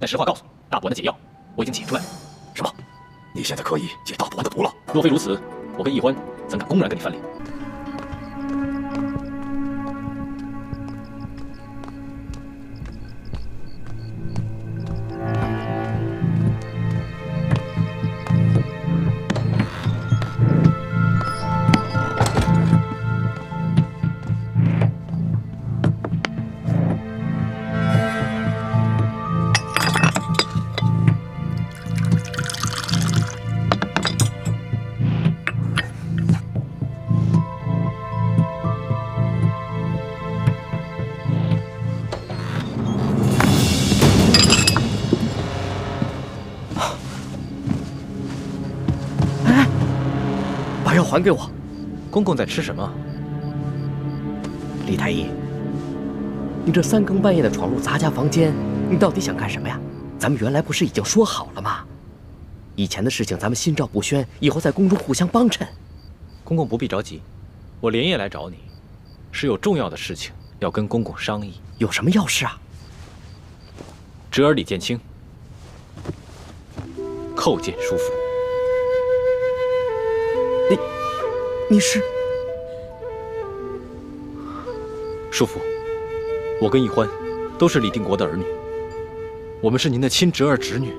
但实话告诉你，大补丸的解药我已经解出来了。什么？你现在可以解大补丸的毒了？若非如此，我跟易欢怎敢公然跟你翻脸？把药还给我！公公在吃什么？李太医，你这三更半夜的闯入咱家房间，你到底想干什么呀？咱们原来不是已经说好了吗？以前的事情咱们心照不宣，以后在宫中互相帮衬。公公不必着急，我连夜来找你，是有重要的事情要跟公公商议。有什么要事啊？侄儿李建清叩见叔父。你是？叔父，我跟易欢都是李定国的儿女，我们是您的亲侄儿侄女。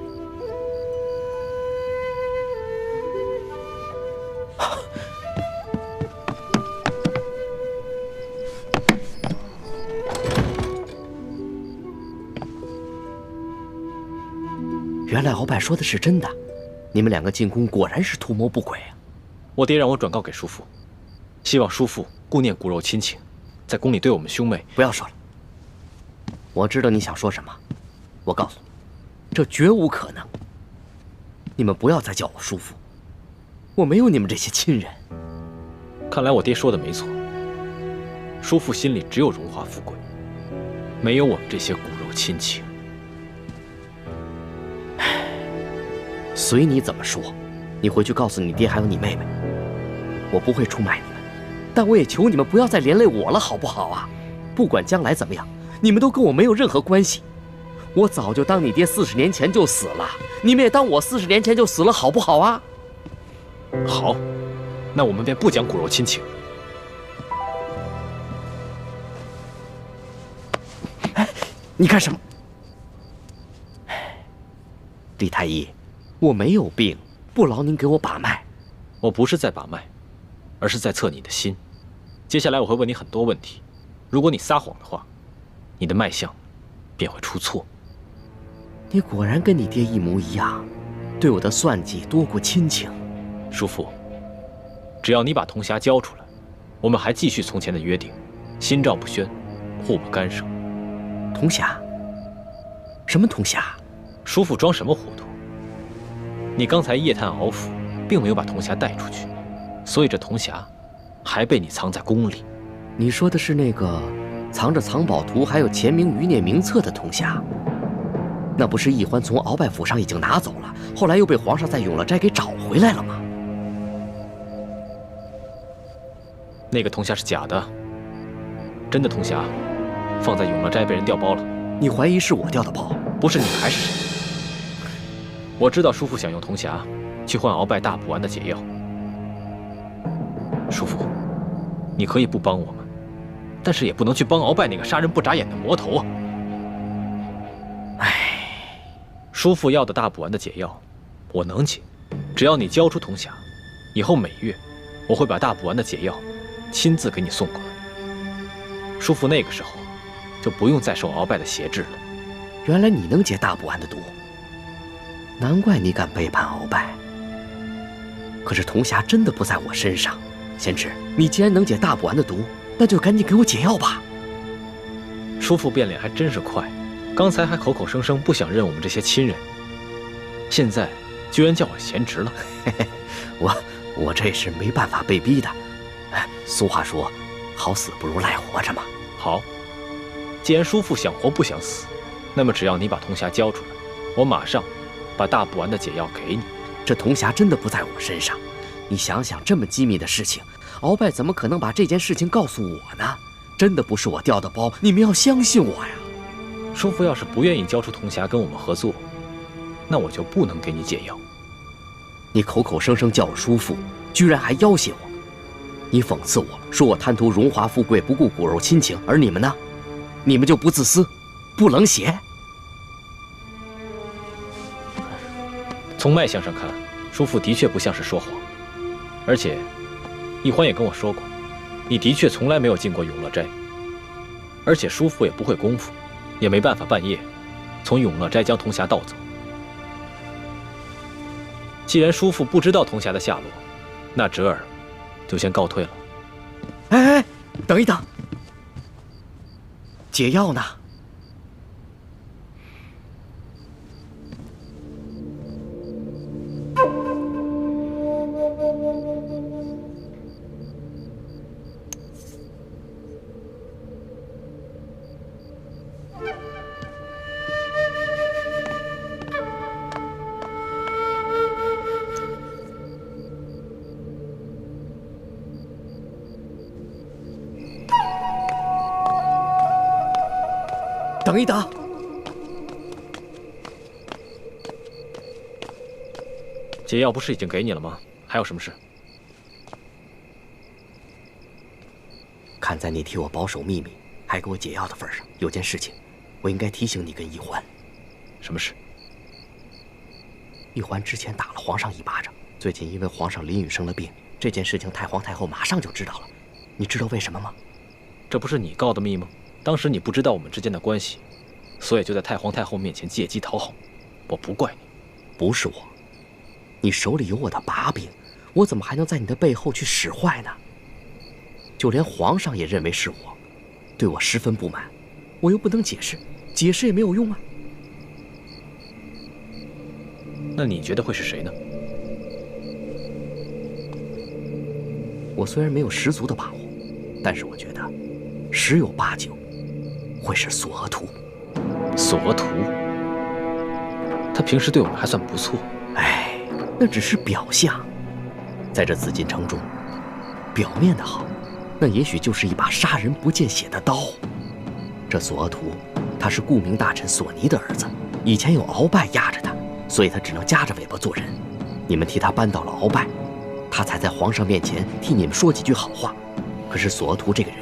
原来鳌拜说的是真的，你们两个进宫果然是图谋不轨啊！我爹让我转告给叔父，希望叔父顾念骨肉亲情，在宫里对我们兄妹。不要说了，我知道你想说什么。我告诉你，这绝无可能。你们不要再叫我叔父，我没有你们这些亲人。看来我爹说的没错，叔父心里只有荣华富贵，没有我们这些骨肉亲情。随你怎么说，你回去告诉你爹还有你妹妹，我不会出卖你们，但我也求你们不要再连累我了，好不好啊？不管将来怎么样，你们都跟我没有任何关系。我早就当你爹40年前就死了，你们也当我40年前就死了，好不好啊？好，那我们便不讲骨肉亲情。哎，你干什么？李太医，我没有病，不劳您给我把脉。我不是在把脉，而是在测你的心。接下来我会问你很多问题，如果你撒谎的话，你的脉象便会出错。你果然跟你爹一模一样，对我的算计多过亲情。叔父，只要你把铜匣交出来，我们还继续从前的约定，心照不宣，互不干涉。铜匣？什么铜匣？叔父装什么糊涂？你刚才夜探敖府，并没有把铜匣带出去，所以这铜匣还被你藏在宫里。你说的是那个藏着藏宝图还有钱铭余孽名册的铜匣？那不是易欢从鳌拜府上已经拿走了，后来又被皇上在永乐斋给找回来了吗？那个铜匣是假的，真的铜匣放在永乐斋被人调包了。你怀疑是我调的包？不是你还是谁？我知道叔父想用铜匣去换鳌拜大补丸的解药。叔父，你可以不帮我们，但是也不能去帮鳌拜那个杀人不眨眼的魔头啊！唉，叔父要的大补丸的解药，我能解，只要你交出铜匣，以后每月我会把大补丸的解药亲自给你送过来。叔父那个时候就不用再受鳌拜的挟制了。原来你能解大补丸的毒，难怪你敢背叛鳌拜。可是铜匣真的不在我身上，贤侄，你既然能解大补丸的毒，那就赶紧给我解药吧。叔父变脸还真是快，刚才还口口声声不想认我们这些亲人，现在居然叫我贤侄了。我这是没办法被逼的。俗话说，好死不如赖活着嘛。好，既然叔父想活不想死，那么只要你把铜匣交出来，我马上把大补丸的解药给你。这铜匣真的不在我身上，你想想，这么机密的事情，鳌拜怎么可能把这件事情告诉我呢？真的不是我调的包，你们要相信我呀！叔父要是不愿意交出铜匣跟我们合作，那我就不能给你解药。你口口声声叫我叔父，居然还要挟我！你讽刺我说我贪图荣华富贵，不顾骨肉亲情，而你们呢？你们就不自私，不冷血？从脉象上看，叔父的确不像是说谎，而且，易欢也跟我说过，你的确从来没有进过永乐斋，而且叔父也不会功夫，也没办法半夜从永乐斋将铜匣盗走。既然叔父不知道铜匣的下落，那侄儿就先告退了。哎，等一等，解药呢？等一等，解药不是已经给你了吗？还有什么事？看在你替我保守秘密，还给我解药的份上，有件事情，我应该提醒你跟易欢。什么事？易欢之前打了皇上一巴掌，最近因为皇上林允生了病，这件事情太皇太后马上就知道了。你知道为什么吗？这不是你告的密吗？当时你不知道我们之间的关系，所以就在太皇太后面前借机讨好。我不怪你。不是我，你手里有我的把柄，我怎么还能在你的背后去使坏呢？就连皇上也认为是我，对我十分不满，我又不能解释，解释也没有用啊。那你觉得会是谁呢？我虽然没有十足的把握，但是我觉得十有八九会是索额图。索额图，他平时对我们还算不错。哎，那只是表象，在这紫禁城中，表面的好，那也许就是一把杀人不见血的刀。这索额图，他是顾命大臣索尼的儿子，以前有鳌拜压着他，所以他只能夹着尾巴做人。你们替他扳倒了鳌拜，他才在皇上面前替你们说几句好话。可是索额图这个人，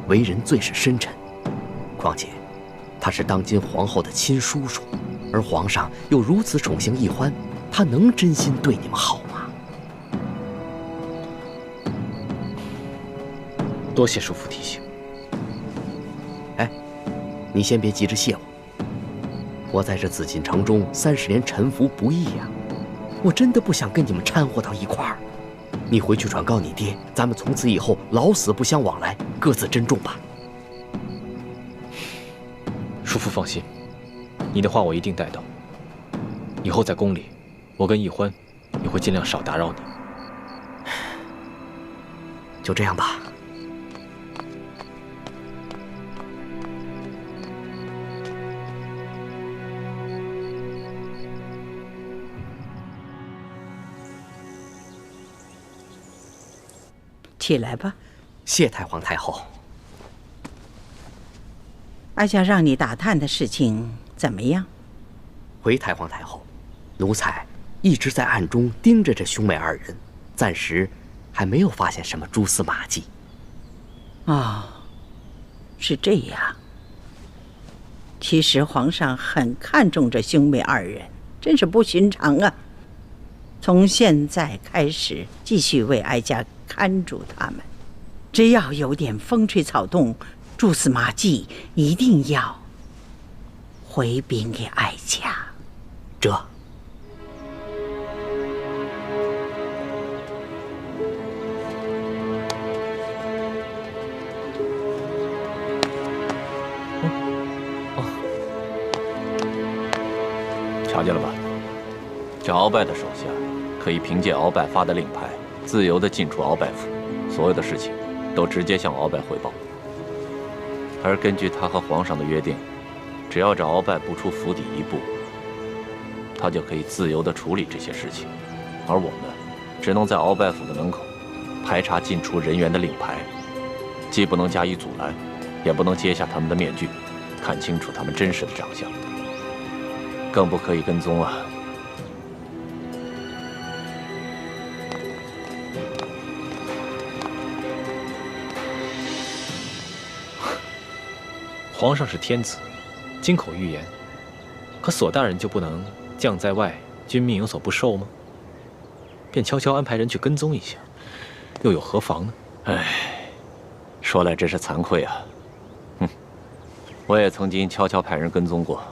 为人最是深沉，况且他是当今皇后的亲叔叔，而皇上又如此宠幸易欢，他能真心对你们好吗？多谢叔父提醒。哎，你先别急着谢我。我在这紫禁城中30年沉浮不易呀，我真的不想跟你们掺和到一块儿。你回去转告你爹，咱们从此以后老死不相往来，各自珍重吧。叔父放心，你的话我一定带到。以后在宫里，我跟易欢也会尽量少打扰你。就这样吧。起来吧。谢太皇太后。哀家让你打探的事情怎么样？回太皇太后，奴才一直在暗中盯着这兄妹二人，暂时还没有发现什么蛛丝马迹。哦，是这样。其实皇上很看重这兄妹二人，真是不寻常啊。从现在开始，继续为哀家看住他们，只要有点风吹草动、蛛丝马迹，一定要回禀给哀家。这瞧见了吧？这鳌拜的手下可以凭借鳌拜发的令牌，自由地进出鳌拜府，所有的事情都直接向鳌拜汇报。而根据他和皇上的约定，只要这鳌拜不出府邸一步，他就可以自由地处理这些事情。而我们只能在鳌拜府的门口排查进出人员的令牌，既不能加以阻拦，也不能揭下他们的面具，看清楚他们真实的长相，更不可以跟踪啊！皇上是天子，金口玉言，可索大人就不能将在外，君命有所不受吗？便悄悄安排人去跟踪一下，又有何妨呢？唉，说来真是惭愧啊。我也曾经悄悄派人跟踪过，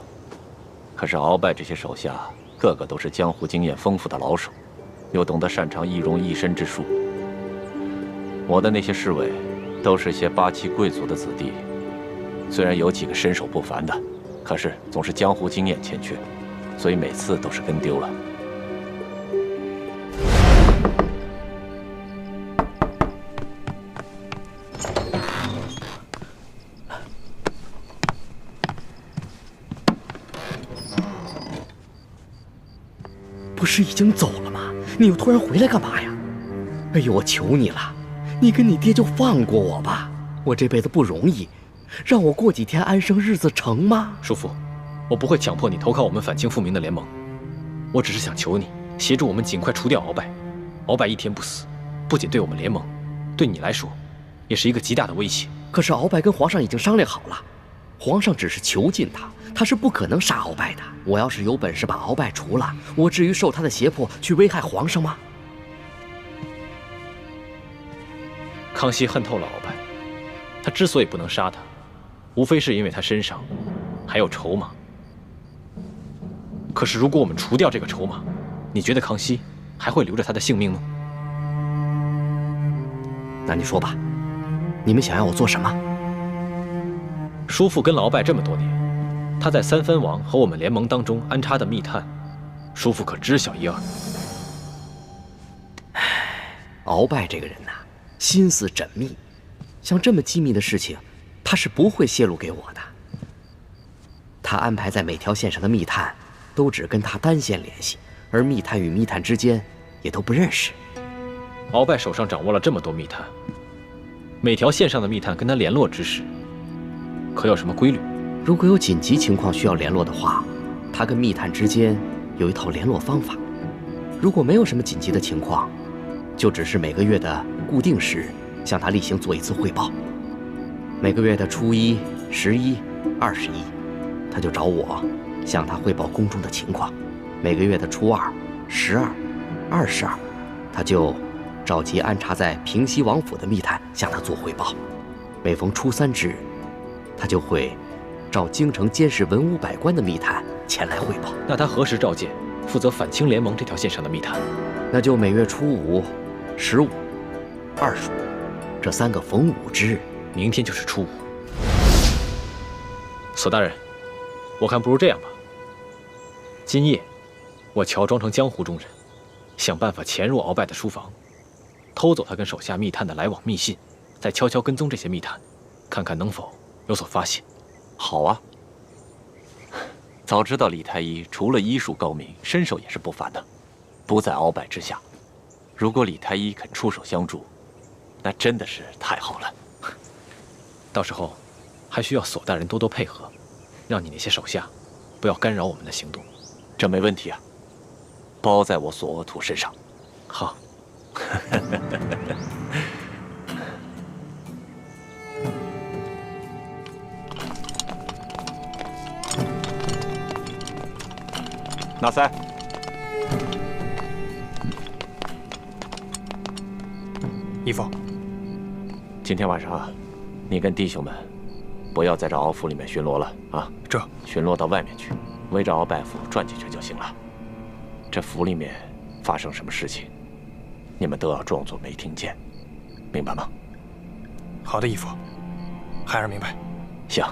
可是鳌拜这些手下个个都是江湖经验丰富的老手，又懂得擅长易容易身之术。我的那些侍卫，都是些八旗贵族的子弟，虽然有几个身手不凡的，可是总是江湖经验欠缺，所以每次都是跟丢了。不是已经走了吗？你又突然回来干嘛呀？哎呦，我求你了，你跟你爹就放过我吧，我这辈子不容易，让我过几天安生日子成吗？叔父，我不会强迫你投靠我们反清复明的联盟，我只是想求你协助我们尽快除掉鳌拜。鳌拜一天不死，不仅对我们联盟，对你来说，也是一个极大的威胁。可是鳌拜跟皇上已经商量好了，皇上只是囚禁他，他是不可能杀鳌拜的。我要是有本事把鳌拜除了，我至于受他的胁迫去危害皇上吗？康熙恨透了鳌拜，他之所以不能杀他，无非是因为他身上还有筹码。可是如果我们除掉这个筹码，你觉得康熙还会留着他的性命吗？那你说吧，你们想要我做什么？叔父跟了鳌拜这么多年，他在三藩王和我们联盟当中安插的密探，叔父可知晓一二。鳌拜这个人呐，心思缜密，像这么机密的事情，他是不会泄露给我的。他安排在每条线上的密探，都只跟他单线联系，而密探与密探之间也都不认识。鳌拜手上掌握了这么多密探，每条线上的密探跟他联络之时，可有什么规律？如果有紧急情况需要联络的话，他跟密探之间有一套联络方法。如果没有什么紧急的情况，就只是每个月的固定时向他例行做一次汇报。每个月的初一、11、21，他就找我向他汇报宫中的情况。每个月的初2、12、22，他就召集安插在平西王府的密探向他做汇报。每逢初3之日，他就会召京城监视文武百官的密探前来汇报。那他何时召见负责反清联盟这条线上的密探？那就每月初5、15、25这3个逢5之日。明天就是初5。索大人，我看不如这样吧。今夜，我乔装成江湖中人，想办法潜入鳌拜的书房，偷走他跟手下密探的来往密信，再悄悄跟踪这些密探，看看能否有所发现。好啊！早知道李太医除了医术高明，身手也是不凡的，不在鳌拜之下。如果李太医肯出手相助，那真的是太好了。到时候，还需要索大人多多配合，让你那些手下不要干扰我们的行动。这没问题啊，包在我索额图身上。好。纳塞，义父，今天晚上，你跟弟兄们不要在这鳌府里面巡逻了啊！巡逻到外面去，围着鳌拜府转几圈就行了。这府里面发生什么事情，你们都要装作没听见，明白吗？好的，义父，孩儿明白。行，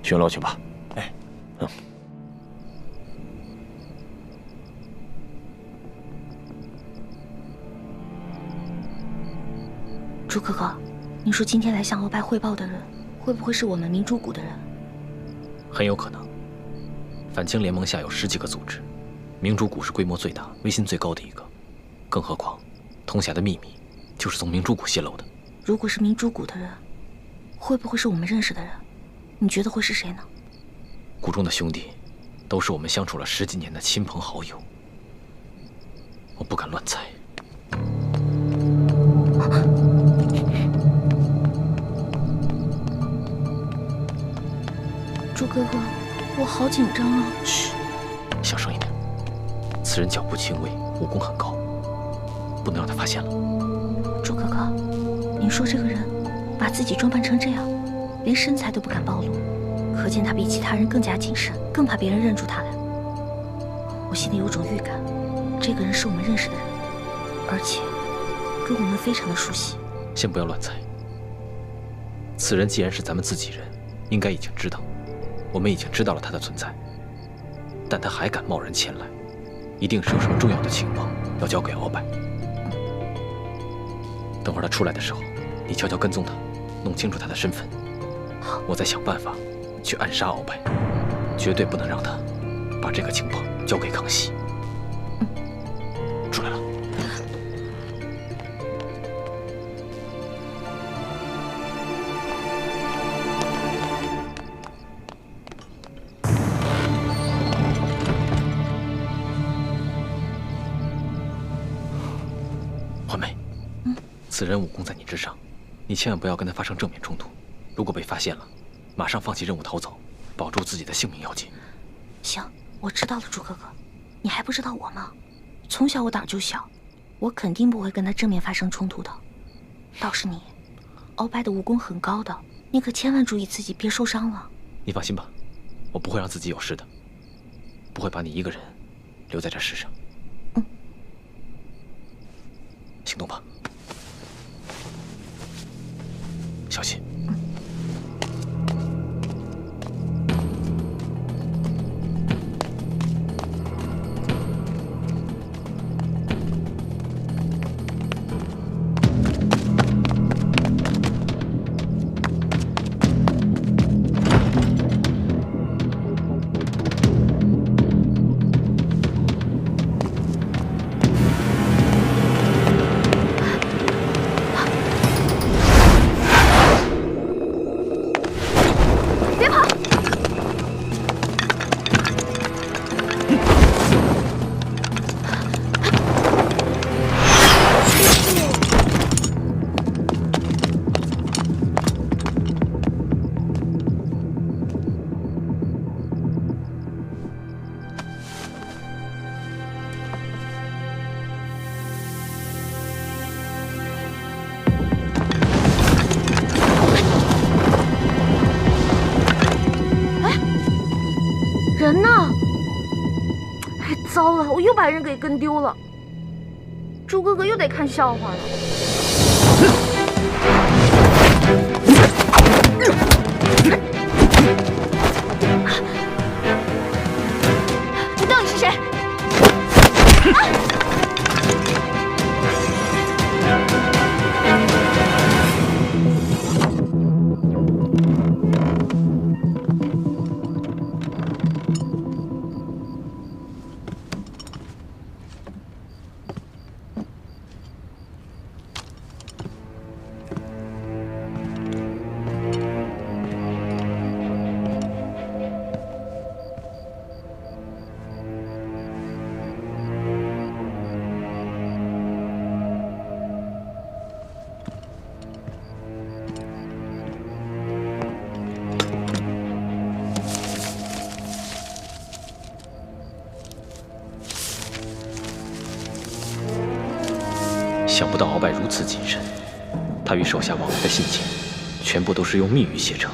巡逻去吧。哎，朱哥哥，你说今天来向鳌拜汇报的人，会不会是我们明珠谷的人？很有可能。反清联盟下有10几个组织，明珠谷是规模最大、威信最高的一个。更何况，通辖的秘密就是从明珠谷泄露的。如果是明珠谷的人，会不会是我们认识的人？你觉得会是谁呢？谷中的兄弟，都是我们相处了10几年的亲朋好友，我不敢乱猜。朱哥哥，我好紧张啊！嘘，小声一点。此人脚步轻微，武功很高，不能让他发现了。朱哥哥，您说这个人把自己装扮成这样，连身材都不敢暴露，可见他比其他人更加谨慎，更怕别人认出他来。我心里有种预感，这个人是我们认识的人，而且跟我们非常的熟悉。先不要乱猜。此人既然是咱们自己人，应该已经知道，我们已经知道了他的存在，但他还敢贸然前来，一定是有什么重要的情报要交给鳌拜。等会儿他出来的时候，你悄悄跟踪他，弄清楚他的身份。好，我再想办法去暗杀鳌拜，绝对不能让他把这个情报交给康熙。出来了。环梅，此人武功在你之上，你千万不要跟他发生正面冲突。如果被发现了，马上放弃任务逃走，保住自己的性命要紧。行，我知道了，朱哥哥。你还不知道我吗？从小我胆就小，我肯定不会跟他正面发生冲突的。倒是你，鳌拜的武功很高的，你可千万注意自己，别受伤了。你放心吧，我不会让自己有事的，不会把你一个人留在这世上。行动吧，小心。人呢？哎，糟了，我又把人给跟丢了。朱哥哥又得看笑话了。你到底是谁？想不到鳌拜如此谨慎，他与手下往来的信件，全部都是用密语写成，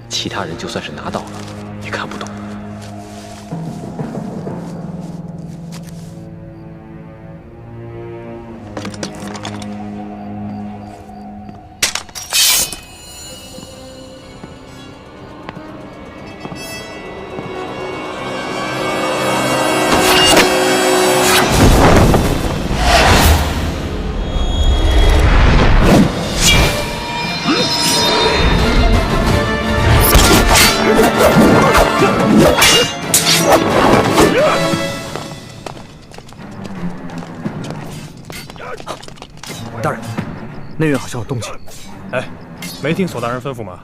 其他人就算是拿到了，也看不懂。大人，内院好像有动静。哎，没听索大人吩咐吗？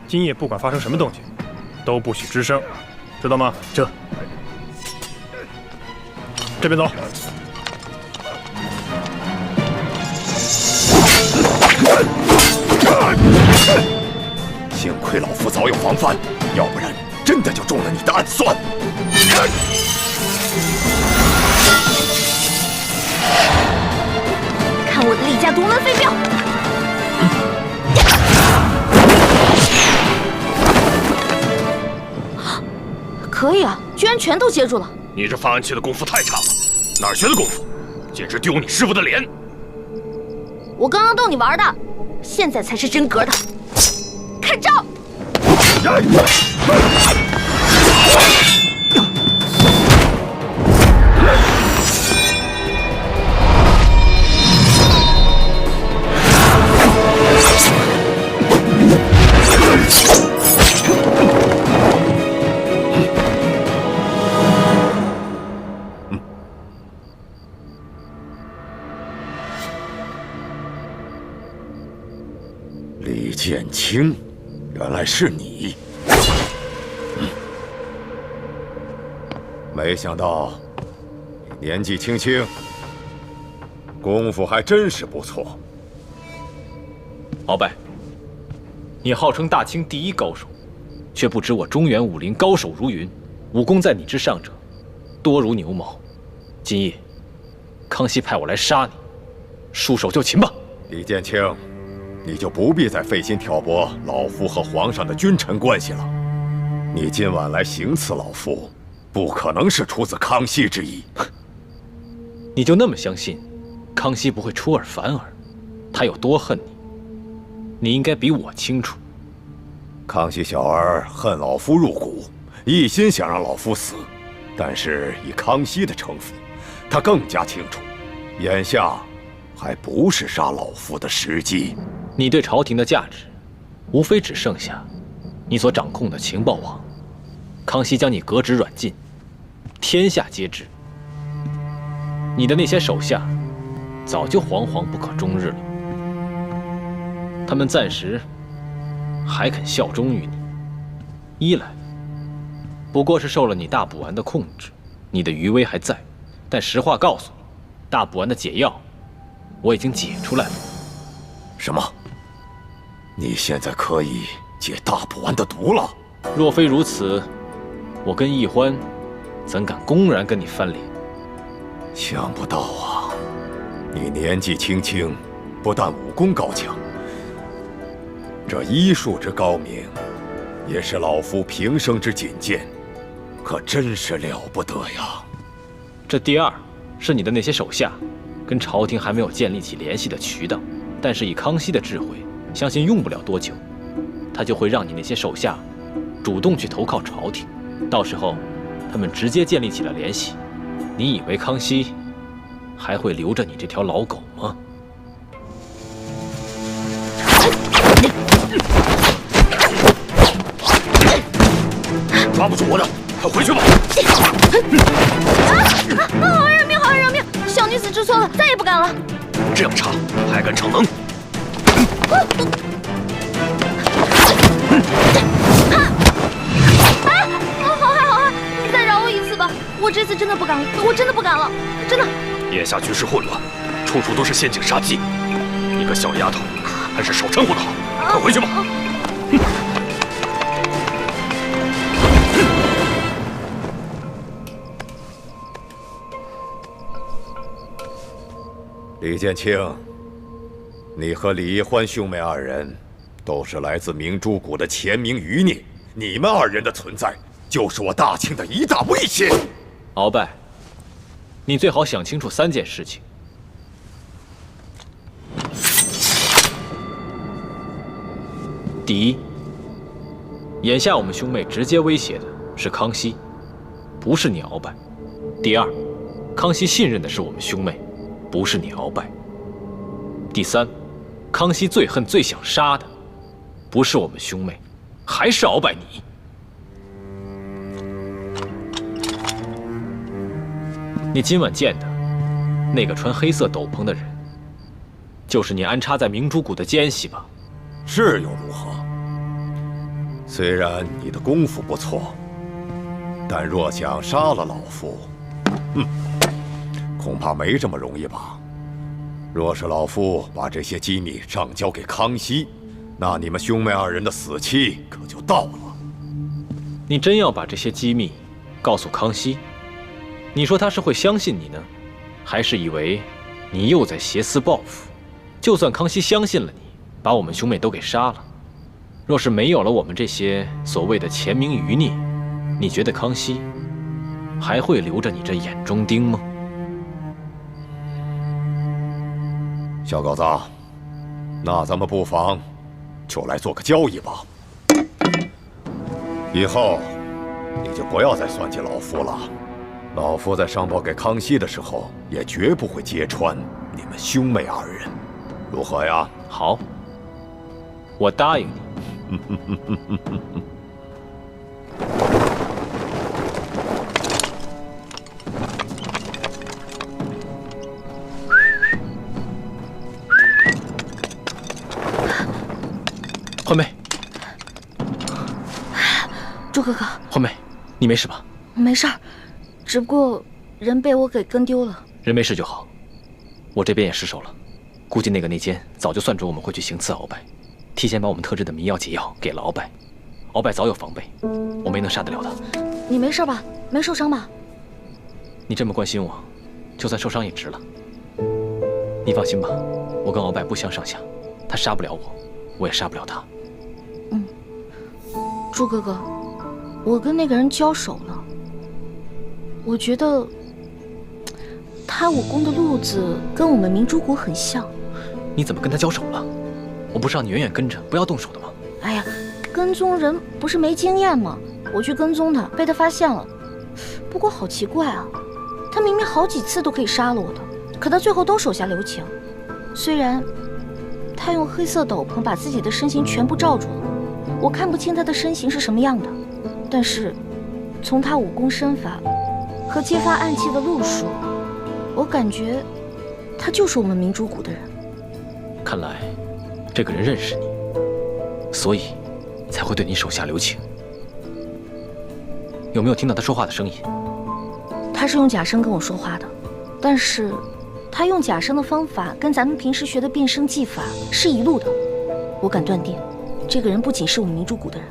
今夜不管发生什么动静，都不许吱声。知道吗？这边走。幸亏老夫早有防范，要不然真的就中了你的暗算。看我的李家独门飞镖！可以啊，居然全都接住了。你这发暗器的功夫太差了，哪儿学的功夫？简直丢你师傅的脸！我刚刚逗你玩的，现在才是真格的。看招！李剑清，原来是你！没想到你年纪轻轻，功夫还真是不错。鳌拜，你号称大清第一高手，却不知我中原武林高手如云，武功在你之上者多如牛毛。今夜，康熙派我来杀你，束手就擒吧。李剑清，你就不必再费心挑拨老夫和皇上的君臣关系了。你今晚来行刺老夫，不可能是出自康熙之意。你就那么相信康熙不会出尔反尔？他有多恨你，你应该比我清楚。康熙小儿恨老夫入骨，一心想让老夫死，但是以康熙的城府，他更加清楚，眼下还不是杀老夫的时机。你对朝廷的价值，无非只剩下你所掌控的情报网。康熙将你革职软禁，天下皆知。你的那些手下，早就惶惶不可终日了。他们暂时还肯效忠于你，一来不过是受了你大补丸的控制，你的余威还在。但实话告诉你，大补丸的解药我已经解出来了。什么？你现在可以解大补丸的毒了？若非如此，我跟易欢怎敢公然跟你翻脸？想不到啊，你年纪轻轻，不但武功高强，这医术之高明，也是老夫平生之仅见，可真是了不得呀！这第二是你的那些手下，跟朝廷还没有建立起联系的渠道，但是以康熙的智慧，相信用不了多久，他就会让你那些手下主动去投靠朝廷，到时候他们直接建立起了联系。你以为康熙还会留着你这条老狗吗？抓不住我的，快回去吧！好人命，好人命！小女子知错了，再也不敢了。这样差，还敢逞能？好害，好害！你再饶我一次吧，我这次真的不敢了，我真的不敢了，真的。眼下局势混乱，处处都是陷阱杀机，你个小丫头，还是少掺和的好。快回去吧！李剑清，你和李一欢兄妹二人，都是来自明珠谷的前明余孽，你们二人的存在，就是我大清的一大威胁。鳌拜，你最好想清楚3件事情。第一，眼下我们兄妹直接威胁的是康熙，不是你鳌拜。第二，康熙信任的是我们兄妹，不是你鳌拜。第三，康熙最恨、最想杀的，不是我们兄妹，还是鳌拜你。你今晚见的那个穿黑色斗篷的人，就是你安插在明珠谷的奸细吧？是又如何？虽然你的功夫不错，但若想杀了老夫，恐怕没这么容易吧？若是老夫把这些机密上交给康熙，那你们兄妹二人的死期可就到了。你真要把这些机密告诉康熙，你说他是会相信你呢，还是以为你又在挟私报复？就算康熙相信了你，把我们兄妹都给杀了，若是没有了我们这些所谓的前明余孽，你觉得康熙还会留着你这眼中钉吗？小狗子，那咱们不妨就来做个交易吧。以后你就不要再算计老夫了。老夫在上报给康熙的时候，也绝不会揭穿你们兄妹二人，如何呀？好，我答应你。惠妹，朱哥哥，惠妹，你没事吧？没事儿，只不过人被我给跟丢了。人没事就好，我这边也失手了，估计那个内奸早就算准我们会去行刺鳌拜，提前把我们特制的迷药解药给了鳌拜，鳌拜早有防备，我没能杀得了他。你没事吧？没受伤吧？你这么关心我，就算受伤也值了。你放心吧，我跟鳌拜不相上下，他杀不了我，我也杀不了他。朱哥哥，我跟那个人交手了，我觉得他武功的路子跟我们明珠谷很像。你怎么跟他交手了？我不是让你远远跟着，不要动手的吗？哎呀，跟踪人不是没经验吗？我去跟踪他，被他发现了。不过好奇怪啊，他明明好几次都可以杀了我的，可他最后都手下留情。虽然他用黑色斗篷把自己的身形全部罩住了，我看不清他的身形是什么样的，但是从他武功身法和揭发暗器的路数，我感觉他就是我们明珠谷的人。看来这个人认识你，所以才会对你手下留情。有没有听到他说话的声音？他是用假声跟我说话的，但是他用假声的方法跟咱们平时学的变声技法是一路的。我敢断定，这个人不仅是我们明珠谷的人，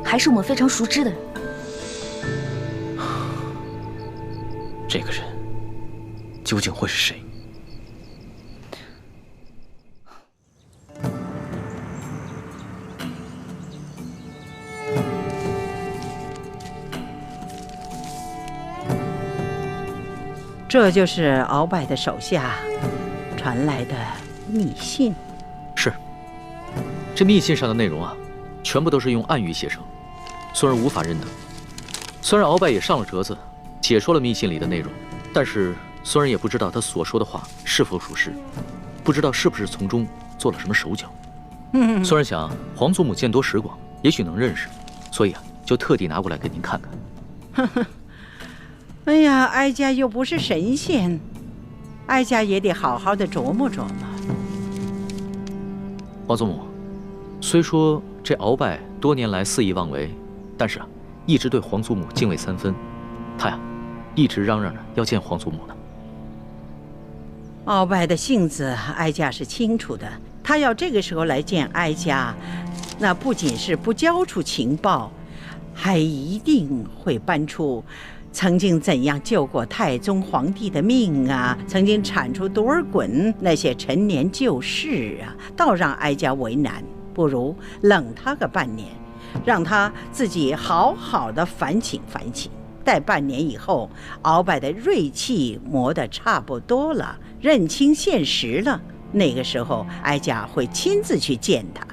还是我们非常熟知的人。这个人究竟会是谁？这就是鳌拜的手下传来的密信。是，这密信上的内容啊，全部都是用暗语写成，孙儿无法认得。虽然鳌拜也上了折子，解说了密信里的内容，但是孙儿也不知道他所说的话是否属实，不知道是不是从中做了什么手脚。孙儿想，皇祖母见多识广，也许能认识，所以啊，就特地拿过来给您看看。哎呀，哀家又不是神仙，哀家也得好好的琢磨琢磨。皇祖母，虽说这鳌拜多年来肆意妄为，但是啊，一直对皇祖母敬畏三分。他呀，一直嚷嚷着要见皇祖母呢。鳌拜的性子，哀家是清楚的。他要这个时候来见哀家，那不仅是不交出情报，还一定会搬出曾经怎样救过太宗皇帝的命啊，曾经铲除多尔衮那些陈年旧事啊，倒让哀家为难。不如冷他个半年，让他自己好好的反省反省。待半年以后，鳌拜的锐气磨得差不多了，认清现实了，那个时候哀家会亲自去见他，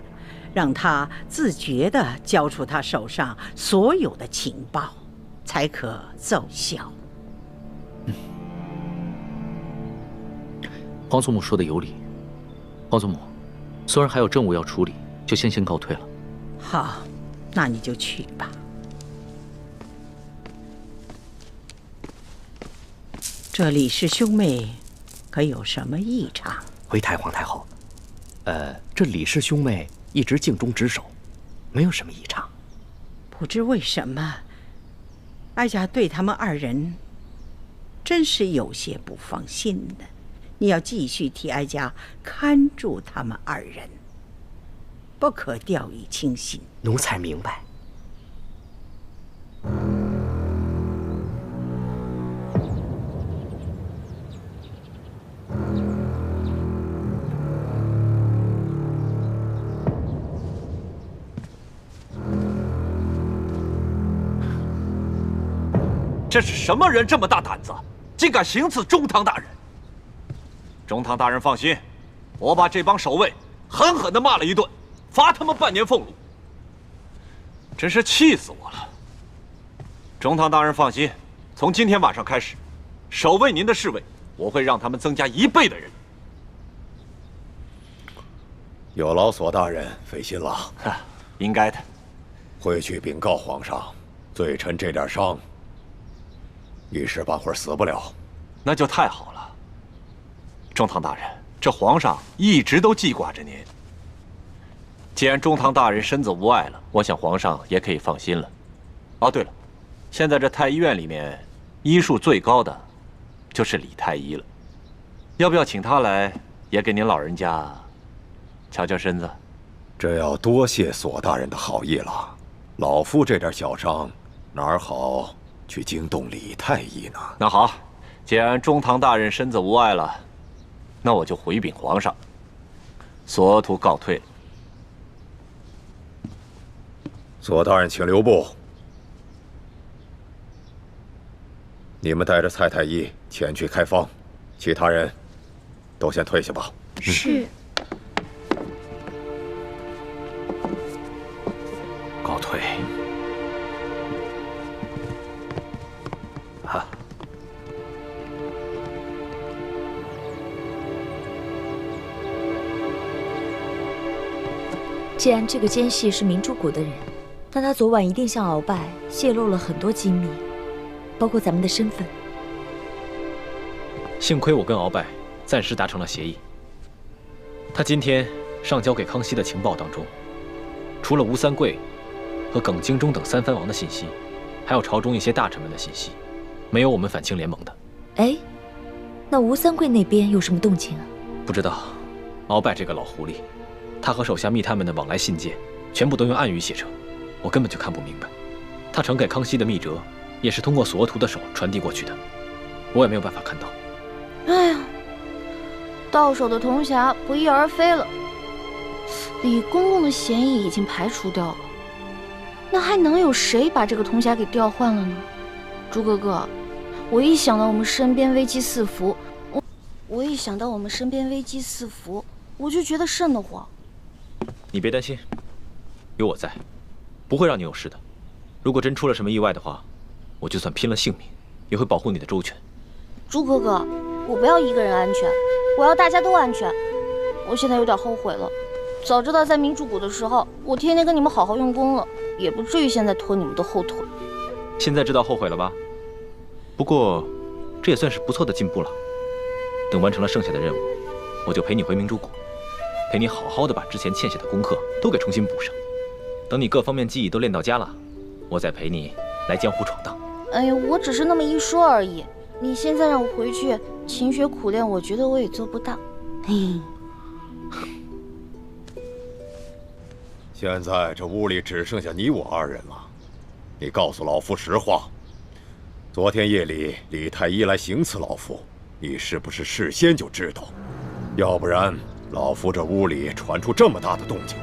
让他自觉地交出他手上所有的情报，才可奏效。皇祖母说的有理。皇祖母，孙儿还有政务要处理，就先告退了。好，那你就去吧。这李氏兄妹可有什么异常？回太皇太后，这李氏兄妹一直尽忠职守，没有什么异常。不知为什么，哀家对他们二人真是有些不放心的。你要继续替哀家看住他们二人，不可掉以轻心。奴才明白。这是什么人这么大胆子，竟敢行刺中堂大人？中堂大人放心，我把这帮守卫狠狠地骂了一顿，罚他们半年俸禄。真是气死我了！中堂大人放心，从今天晚上开始，守卫您的侍卫，我会让他们增加1倍的人。有劳索大人费心了。应该的。回去禀告皇上，罪臣这点伤，一时半会儿死不了。那就太好了。中堂大人，这皇上一直都记挂着您。既然中堂大人身子无碍了，我想皇上也可以放心了。哦，对了，现在这太医院里面医术最高的就是李太医了，要不要请他来，也给您老人家瞧瞧身子？这要多谢索大人的好意了。老夫这点小伤，哪儿好去惊动李太医呢？那好，既然中堂大人身子无碍了，那我就回禀皇上，索图告退了。索大人，请留步。你们带着蔡太医前去开方，其他人都先退下吧。是。告退。啊。既然这个奸细是明珠谷的人，那他昨晚一定向鳌拜泄露了很多机密，包括咱们的身份。幸亏我跟鳌拜暂时达成了协议。他今天上交给康熙的情报当中，除了吴三桂和耿精忠等3藩王的信息，还有朝中一些大臣们的信息，没有我们反清联盟的。哎，那吴三桂那边有什么动静啊？不知道。鳌拜这个老狐狸，他和手下密探们的往来信件，全部都用暗语写成，我根本就看不明白。他呈给康熙的密折，也是通过索额图的手传递过去的，我也没有办法看到。哎呀，到手的铜匣不翼而飞了，李公公的嫌疑已经排除掉了，那还能有谁把这个铜匣给调换了呢？朱哥哥，我一想到我们身边危机四伏，我就觉得瘆得慌。你别担心，有我在，不会让你有事的。如果真出了什么意外的话，我就算拼了性命，也会保护你的周全。朱哥哥，我不要一个人安全，我要大家都安全。我现在有点后悔了，早知道在明珠谷的时候，我天天跟你们好好用功了，也不至于现在拖你们的后腿。现在知道后悔了吧？不过，这也算是不错的进步了。等完成了剩下的任务，我就陪你回明珠谷，陪你好好的把之前欠下的功课都给重新补上。等你各方面技艺都练到家了，我再陪你来江湖闯荡。哎呀，我只是那么一说而已。你现在让我回去勤学苦练，我觉得我也做不到。现在这屋里只剩下你我2人了，你告诉老夫实话，昨天夜里李太医来行刺老夫，你是不是事先就知道？要不然老夫这屋里传出这么大的动静，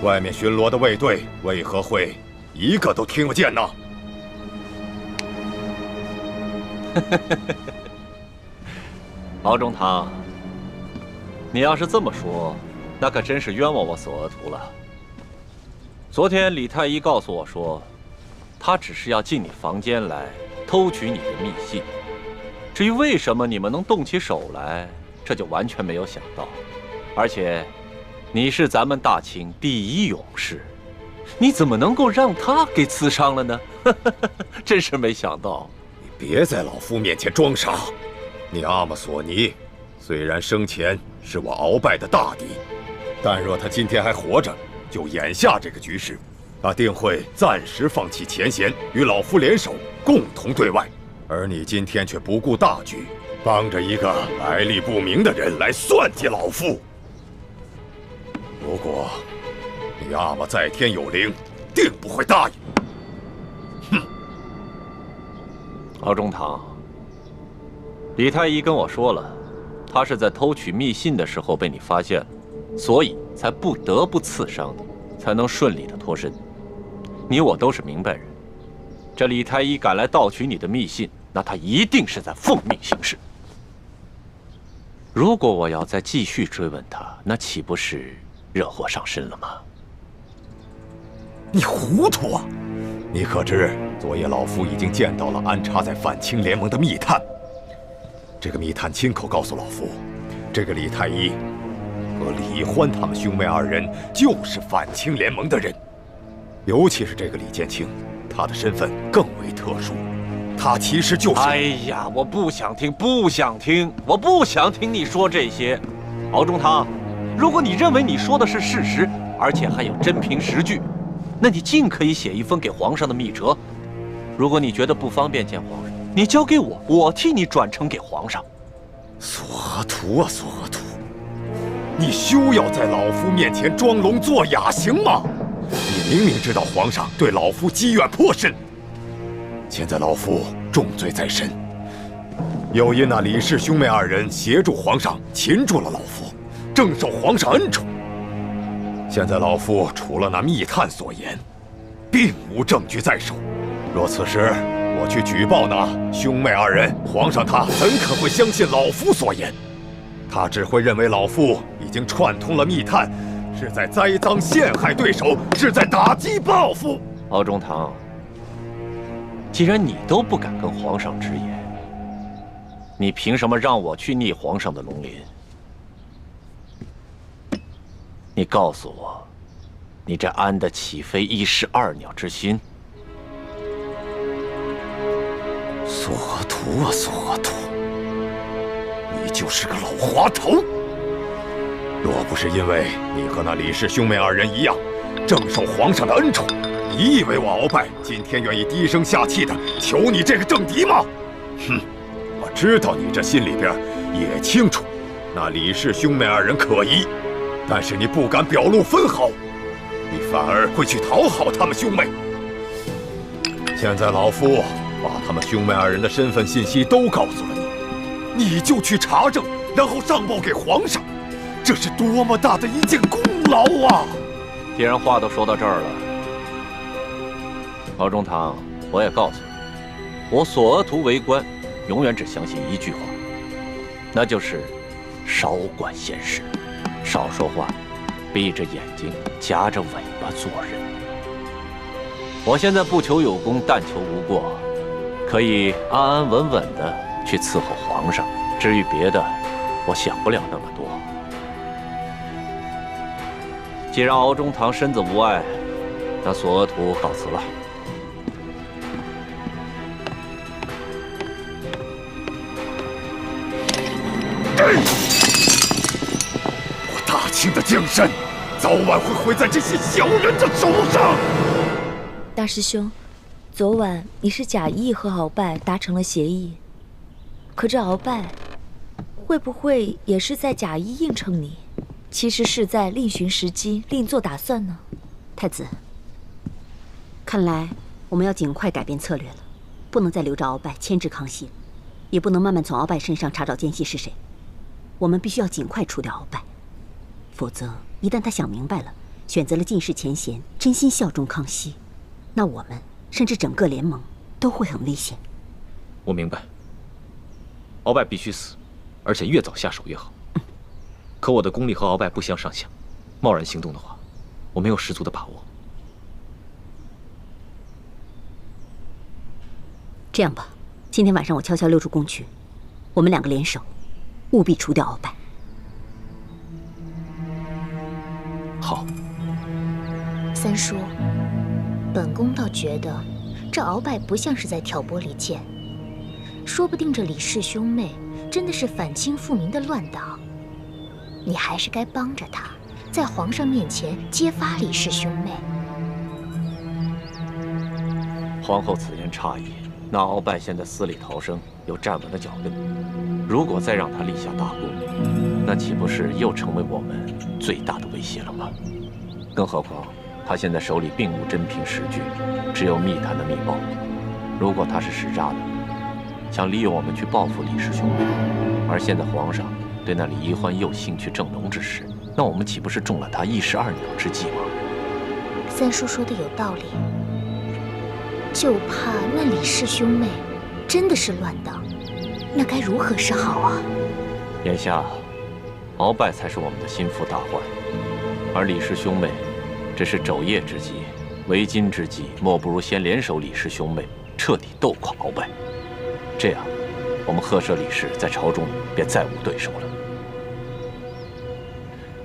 外面巡逻的卫队为何会一个都听不见呢？敖中堂，你要是这么说，那可真是冤枉我索额图了。昨天李太医告诉我说，他只是要进你房间来偷取你的密信。至于为什么你们能动起手来，这就完全没有想到。而且，你是咱们大清第一勇士，你怎么能够让他给刺伤了呢？真是没想到。你别在老夫面前装傻。你阿玛索尼虽然生前是我鳌拜的大敌，但若他今天还活着，就眼下这个局势，他定会暂时放弃前嫌，与老夫联手，共同对外。而你今天却不顾大局，帮着一个来历不明的人来算计老夫。如果你阿玛在天有灵，定不会答应。哼！敖中堂，李太医跟我说了，他是在偷取密信的时候被你发现了，所以才不得不刺伤你，才能顺利的脱身。你我都是明白人，这李太医敢来盗取你的密信，那他一定是在奉命行事。如果我要再继续追问他，那岂不是惹祸上身了吗？你糊涂啊！你可知昨夜老夫已经见到了安插在反清联盟的密探？这个密探亲口告诉老夫，这个李太医和李欢他们兄妹二人就是反清联盟的人。尤其是这个李建清，他的身份更为特殊，他其实就是……哎呀，我不想听，不想听，我不想听你说这些。敖中堂，如果你认为你说的是事实，而且还有真凭实据，那你尽可以写一封给皇上的密折。如果你觉得不方便见皇上，你交给我，我替你转呈给皇上。索额图啊，索额图，你休要在老夫面前装聋作哑，行吗？你明明知道皇上对老夫积怨颇深，现在老夫重罪在身，又因那李氏兄妹二人协助皇上擒住了老夫，正受皇上恩宠。现在老夫除了那密探所言，并无证据在手。若此时我去举报那兄妹二人，皇上他怎可会相信老夫所言？他只会认为老夫已经串通了密探，是在栽赃陷害对手，是在打击报复。敖中堂，既然你都不敢跟皇上直言，你凭什么让我去逆皇上的龙鳞？你告诉我，你这安得起非一石二鸟之心？索额图啊，索额图，你就是个老滑头！若不是因为你和那李氏兄妹二人一样，正受皇上的恩宠，你以为我鳌拜今天愿意低声下气的求你这个政敌吗？哼，我知道你这心里边也清楚，那李氏兄妹二人可疑，但是你不敢表露分毫，你反而会去讨好他们兄妹。现在老夫把他们兄妹二人的身份信息都告诉了你，你就去查证，然后上报给皇上，这是多么大的一件功劳啊！既然话都说到这儿了，敖中堂，我也告诉你，我索额图为官，永远只相信一句话，那就是少管闲事，少说话，闭着眼睛夹着尾巴做人。我现在不求有功，但求无过，可以安安稳稳的去伺候皇上。至于别的，我想不了那么多。既然敖中堂身子无碍，那索额图告辞了。我大清的江山，早晚会毁在这些小人的手上。大师兄，昨晚你是假意和鳌拜达成了协议，可这鳌拜会不会也是在假意应承你，其实是在另寻时机，另做打算呢？太子，看来我们要尽快改变策略了，不能再留着鳌拜牵制康熙，也不能慢慢从鳌拜身上查找奸细是谁。我们必须要尽快除掉鳌拜，否则一旦他想明白了，选择了尽释前嫌，真心效忠康熙，那我们甚至整个联盟都会很危险。我明白，鳌拜必须死，而且越早下手越好。可我的功力和鳌拜不相上下，贸然行动的话，我没有十足的把握。这样吧，今天晚上我悄悄溜出宫去，我们两个联手，务必除掉鳌拜。好。三叔，本宫倒觉得这鳌拜不像是在挑拨离间，说不定这李氏兄妹真的是反清复明的乱党。你还是该帮着他，在皇上面前揭发李氏兄妹。皇后此言差矣。那鳌拜现在死里逃生，又站稳了脚跟，如果再让他立下大功，那岂不是又成为我们最大的威胁了吗？更何况他现在手里并无真凭实据，只有密谈的密报。如果他是使诈的，想利用我们去报复李氏兄妹，而现在皇上对那李易欢又兴趣正浓之时，那我们岂不是中了他一石二鸟之计吗？三叔说的有道理，就怕那李氏兄妹真的是乱党，那该如何是好啊？眼下，鳌拜才是我们的心腹大患，而李氏兄妹只是肘腋之计，为今之计，莫不如先联手李氏兄妹，彻底斗垮鳌拜。这样，我们赫舍李氏在朝中便再无对手了。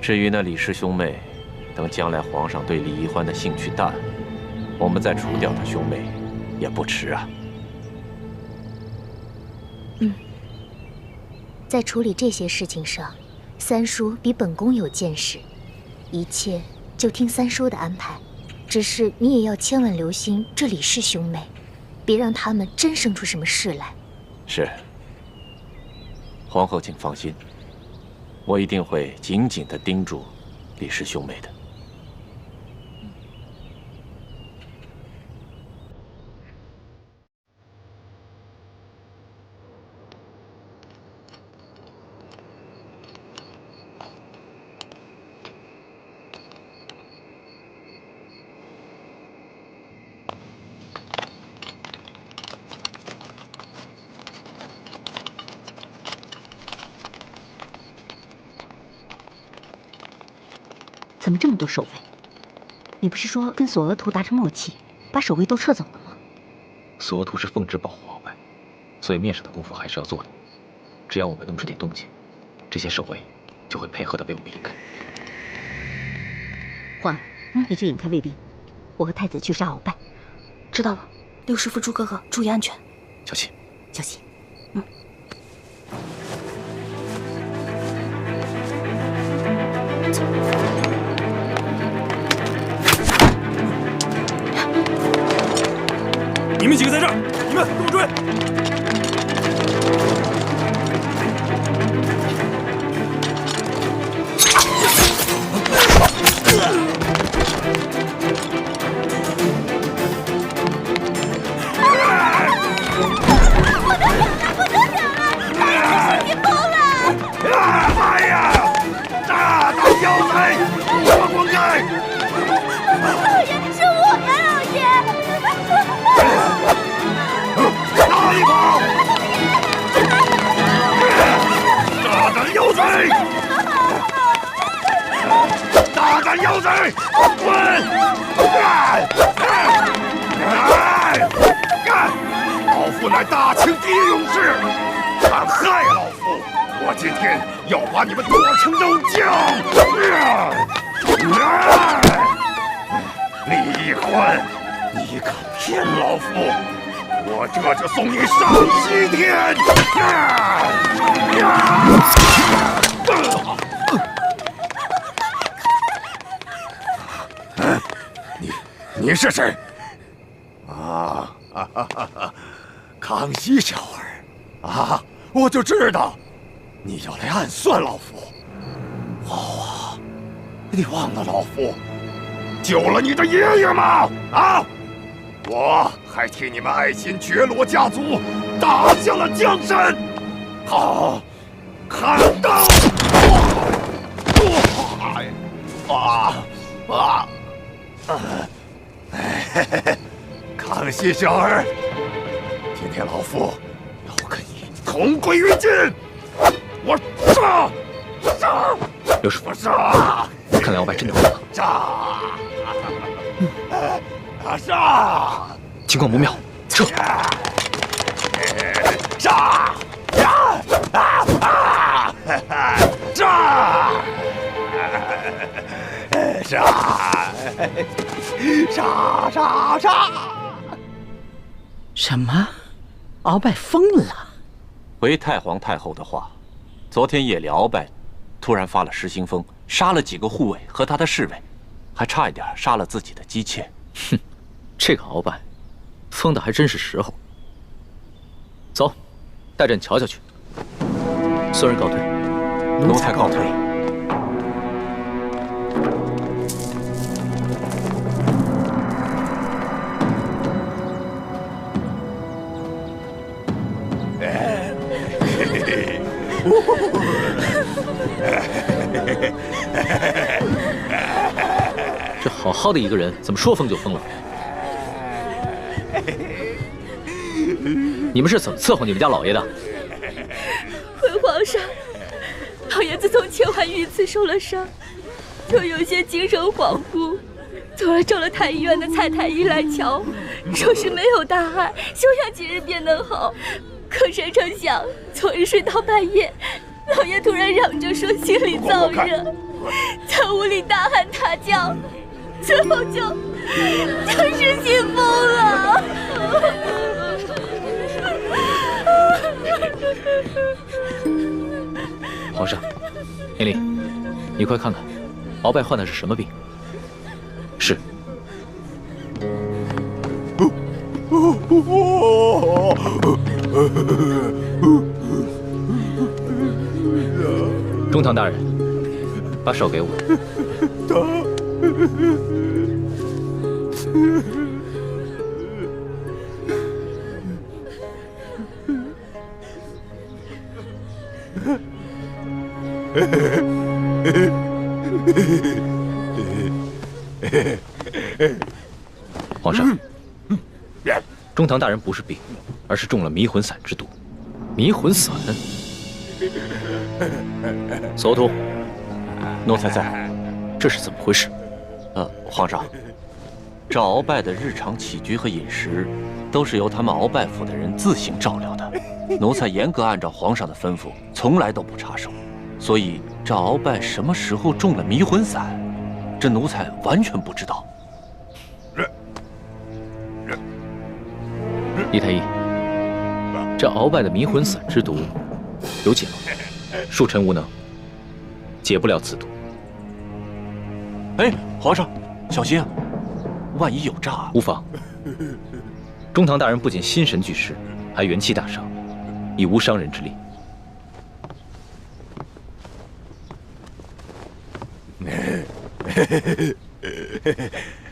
至于那李氏兄妹，等将来皇上对李易欢的兴趣淡，我们再除掉他兄妹，也不迟啊。在处理这些事情上，三叔比本宫有见识，一切就听三叔的安排。只是你也要千万留心这李氏兄妹，别让他们真生出什么事来。是，皇后请放心，我一定会紧紧地盯住李氏兄妹的。怎么这么多守卫？你不是说跟索额图达成默契，把守卫都撤走了吗？索额图是奉旨保护鳌拜，所以面上的功夫还是要做的。只要我们弄出点动静，这些守卫就会配合的为我们引开。欢儿，你去引开卫兵，我和太子去杀鳌拜。知道了，六师傅、朱哥哥注意安全，小心，小心。你们几个在这儿，你们跟我追！哎呀！大胆妖才，滚开！老爷，是我呀，老爷！哪里跑！大胆妖才！大胆妖才，滚！老夫乃大清第一勇士，敢害老夫！我今天要把你们剁成肉酱！李易欢，你敢骗老夫，我这就送你上西天！你是谁？康熙小儿啊！我就知道你要来暗算老夫。好啊，你忘了老夫救了你的爷爷吗？啊！我还替你们爱新觉罗家族打下了江山。好，砍刀！康熙小儿，今天老夫要跟你同归于尽！我杀！刘师傅，杀！看来鳌拜真的疯了。杀！情况不妙，撤！杀！杀！什么？鳌拜疯了？回太皇太后的话，昨天夜里鳌拜突然发了失心疯，杀了几个护卫和他的侍卫，还差一点杀了自己的姬妾。哼，这个鳌拜封的还真是时候。走，带着你瞧瞧去。孙儿告退。奴才告退。这好好的一个人，怎么说封就封了？你们是怎么伺候你们家老爷的？回皇上，老爷自从前晚遇刺受了伤，就有些精神恍惚。昨儿召了太医院的蔡太医来瞧，说是没有大碍，休养几日便能好。可谁成想，昨日睡到半夜，老爷突然嚷着说心里燥热，在屋里大喊大叫，最后就是心疯了。皇上，年龄，你快看看，鳌拜患的是什么病？是。中堂大人，把手给我。皇上，中堂大人不是病，而是中了迷魂散之毒。迷魂散？索图，奴才在。这是怎么回事？皇上，这鳌拜的日常起居和饮食，都是由他们鳌拜府的人自行照料的。奴才严格按照皇上的吩咐，从来都不插手。所以这鳌拜什么时候中了迷魂散，这奴才完全不知道。李太医，这鳌拜的迷魂散之毒有解吗？恕臣无能，解不了此毒。哎，皇上，小心啊！万一有诈。无妨。中堂大人不仅心神俱失，还元气大伤，已无伤人之力。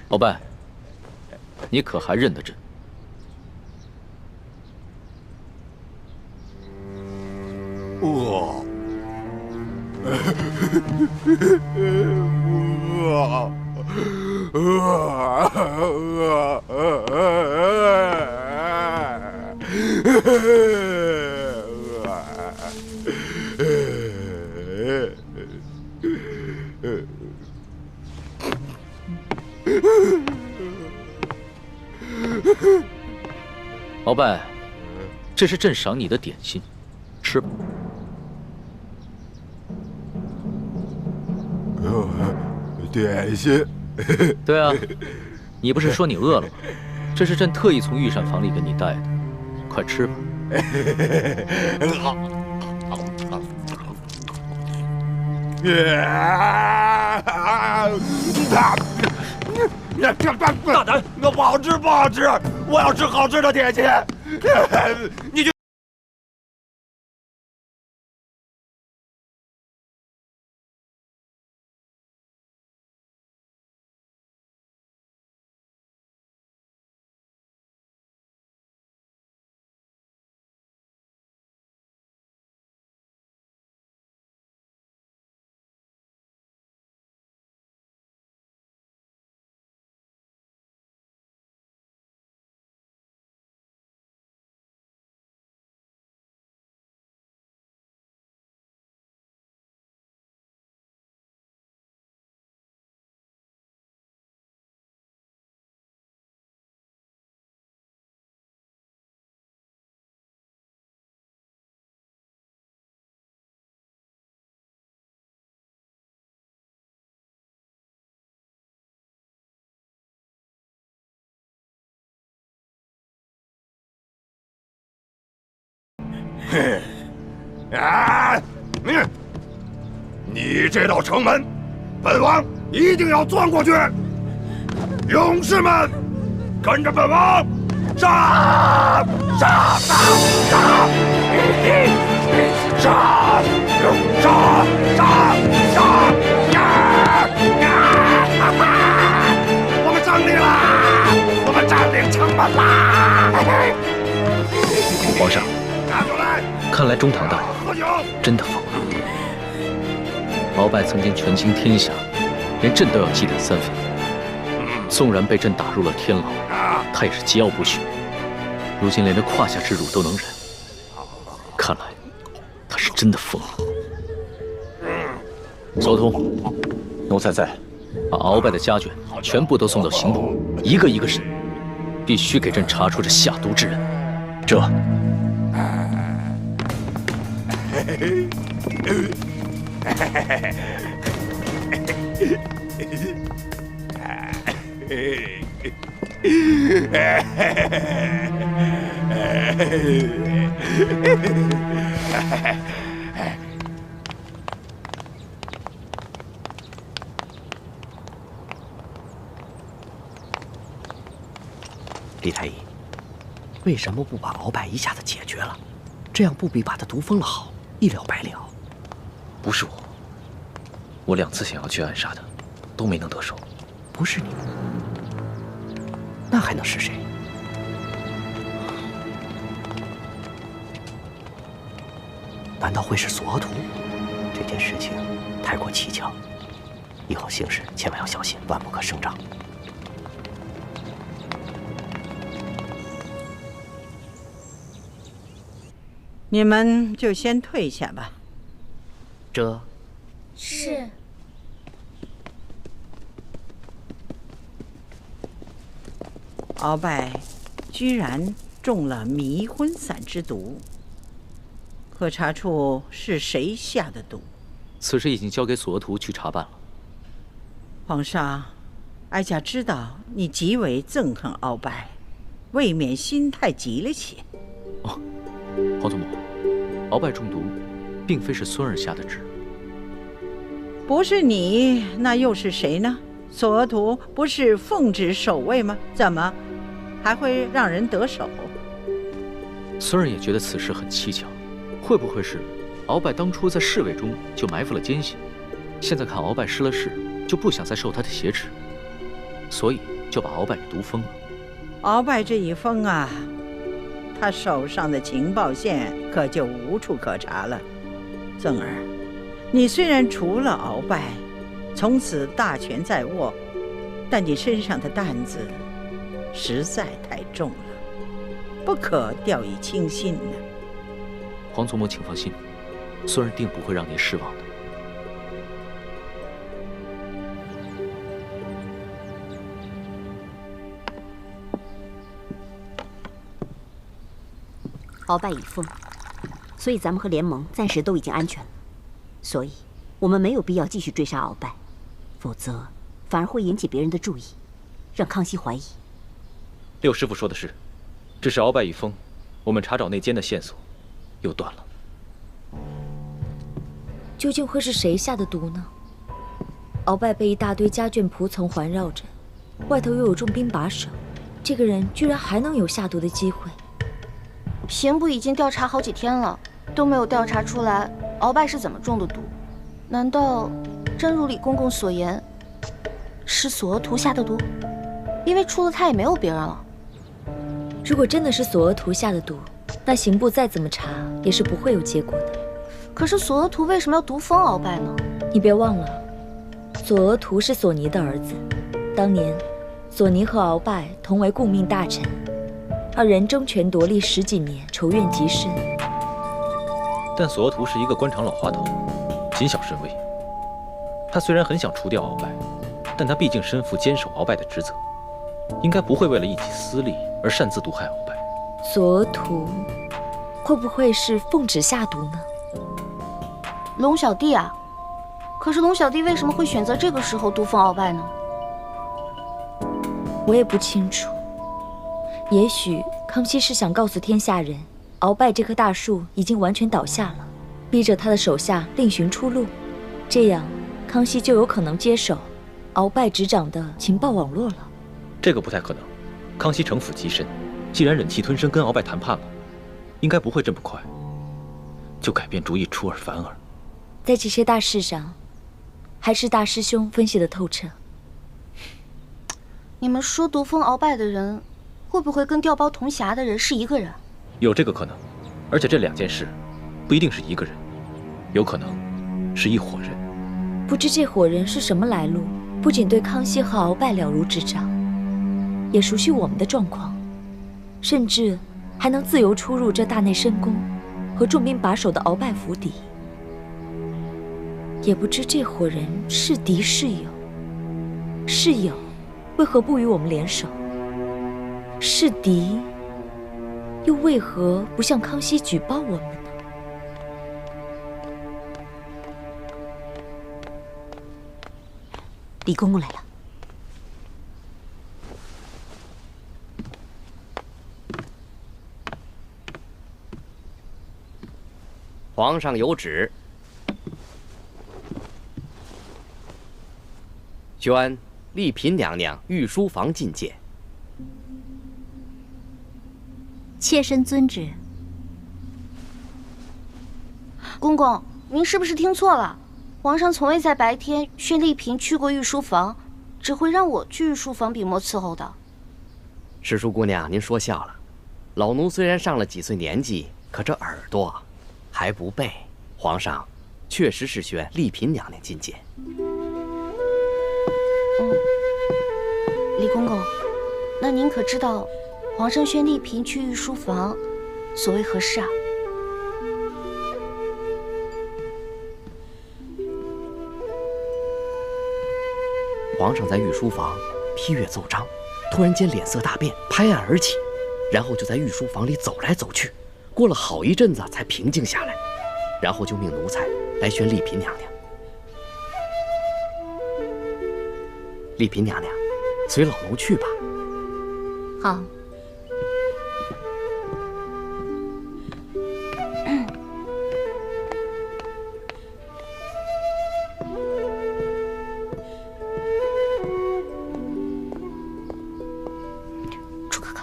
鳌拜，你可还认得朕？鳌拜，这是朕赏你的点心，吃吧。点心？对啊，你不是说你饿了吗？这是朕特意从御膳房里给你带的，快吃吧。大胆！那不好吃，不好吃！我要吃好吃的点心。你去。你这道城门，本王一定要钻过去！勇士们，跟着本王杀！杀！杀！杀！杀！杀！杀！杀！我们占领了！我们占领城门啦！皇上，看来中堂大人真的疯了。鳌拜曾经权倾天下，连朕都要忌惮3分。纵然被朕打入了天牢，他也是桀骜不驯。如今连这胯下之辱都能忍，看来他是真的疯了。左通，奴才在。把鳌拜的家眷全部都送到刑部，一个一个审，必须给朕查出这下毒之人。这。李太医，为什么不把鳌拜一下子解决了？这样不比把他毒疯了好，一了百了。不是我2次想要去暗杀他，都没能得手。不是你，那还能是谁？难道会是索额图？这件事情太过蹊跷，以后行事千万要小心，万不可声张。你们就先退下吧。这是。鳌拜居然中了迷魂散之毒，可查出是谁下的毒？此事已经交给索额图去查办了。皇上，哀家知道你极为憎恨鳌拜，未免心太急了些。哦，皇祖母，鳌拜中毒，并非是孙儿下的旨。不是你，那又是谁呢？索额图不是奉旨守卫吗？怎么还会让人得手？孙儿也觉得此事很蹊跷，会不会是鳌拜当初在侍卫中就埋伏了奸细，现在看鳌拜失了势，就不想再受他的挟持，所以就把鳌拜给毒疯了。鳌拜这一疯啊，他手上的情报线可就无处可查了。曾儿，你虽然除了鳌拜，从此大权在握，但你身上的担子实在太重了，不可掉以轻心呢。皇祖母，请放心，孙儿定不会让您失望的。鳌拜已疯，所以咱们和联盟暂时都已经安全了。所以，我们没有必要继续追杀鳌拜，否则反而会引起别人的注意，让康熙怀疑。六师傅说的是，只是鳌拜已疯，我们查找内奸的线索又断了。究竟会是谁下的毒呢？鳌拜被一大堆家眷仆从环绕着，外头又有重兵把守，这个人居然还能有下毒的机会。刑部已经调查好几天了，都没有调查出来鳌拜是怎么中的毒。难道真如李公公所言，是索额图下的毒？因为除了他也没有别人了。如果真的是索额图下的毒，那刑部再怎么查也是不会有结果的。可是索额图为什么要毒疯鳌拜呢？你别忘了，索额图是索尼的儿子，当年索尼和鳌拜同为顾命大臣，二人争权夺利10几年，仇怨极深。但索额图是一个官场老滑头，谨小慎微。他虽然很想除掉鳌拜，但他毕竟身负坚守鳌拜的职责，应该不会为了一己私利而擅自毒害鳌拜。索额图会不会是奉旨下毒呢？龙小弟啊，可是龙小弟为什么会选择这个时候毒疯鳌拜呢？我也不清楚。也许康熙是想告诉天下人，鳌拜这棵大树已经完全倒下了，逼着他的手下另寻出路，这样康熙就有可能接手鳌拜执掌的情报网络了。这个不太可能，康熙城府极深，既然忍气吞声跟鳌拜谈判了，应该不会这么快就改变主意出尔反尔。在这些大事上，还是大师兄分析的透彻。你们说毒蜂鳌拜的人，会不会跟调包铜匣的人是一个人？有这个可能，而且这2件事不一定是一个人，有可能是一伙人。不知这伙人是什么来路，不仅对康熙和鳌拜了如指掌，也熟悉我们的状况，甚至还能自由出入这大内深宫和重兵把守的鳌拜府邸。也不知这伙人是敌是友，是友为何不与我们联手？是敌又为何不向康熙举报我们呢？李公公来了。皇上有旨，宣丽嫔娘娘御书房觐见。妾身遵旨。公公，您是不是听错了？皇上从未在白天宣丽嫔去过御书房，只会让我去御书房笔墨伺候的。诗书姑娘，您说笑了。老奴虽然上了几岁年纪，可这耳朵还不背。皇上确实是宣丽嫔娘娘觐见。李公公，那您可知道皇上宣丽嫔去御书房，所谓何事啊？皇上在御书房批阅奏章，突然间脸色大变，拍案而起，然后就在御书房里走来走去，过了好一阵子才平静下来，然后就命奴才来宣丽嫔娘娘。丽嫔娘娘，随老奴去吧。好。楚可可，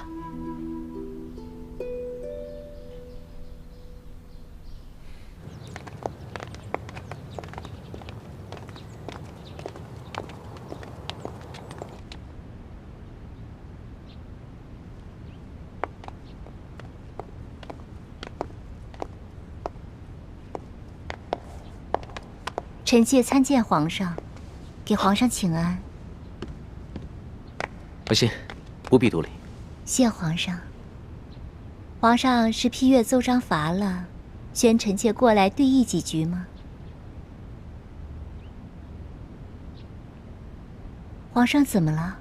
臣妾参见皇上，给皇上请安。文心，不必多礼。谢皇上。皇上是批阅奏章乏了，宣臣妾过来对议几句吗？皇上怎么了？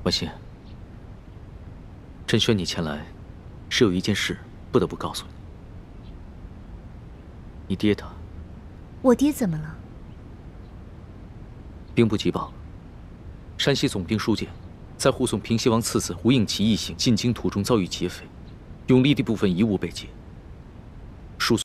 文心，朕宣你前来，是有一件事不得不告诉你。你爹他，我爹怎么了？兵部急报，山西总兵舒简在护送平西王次子吴应奇一行进京途中遭遇劫匪，永历帝部分遗物被劫。疏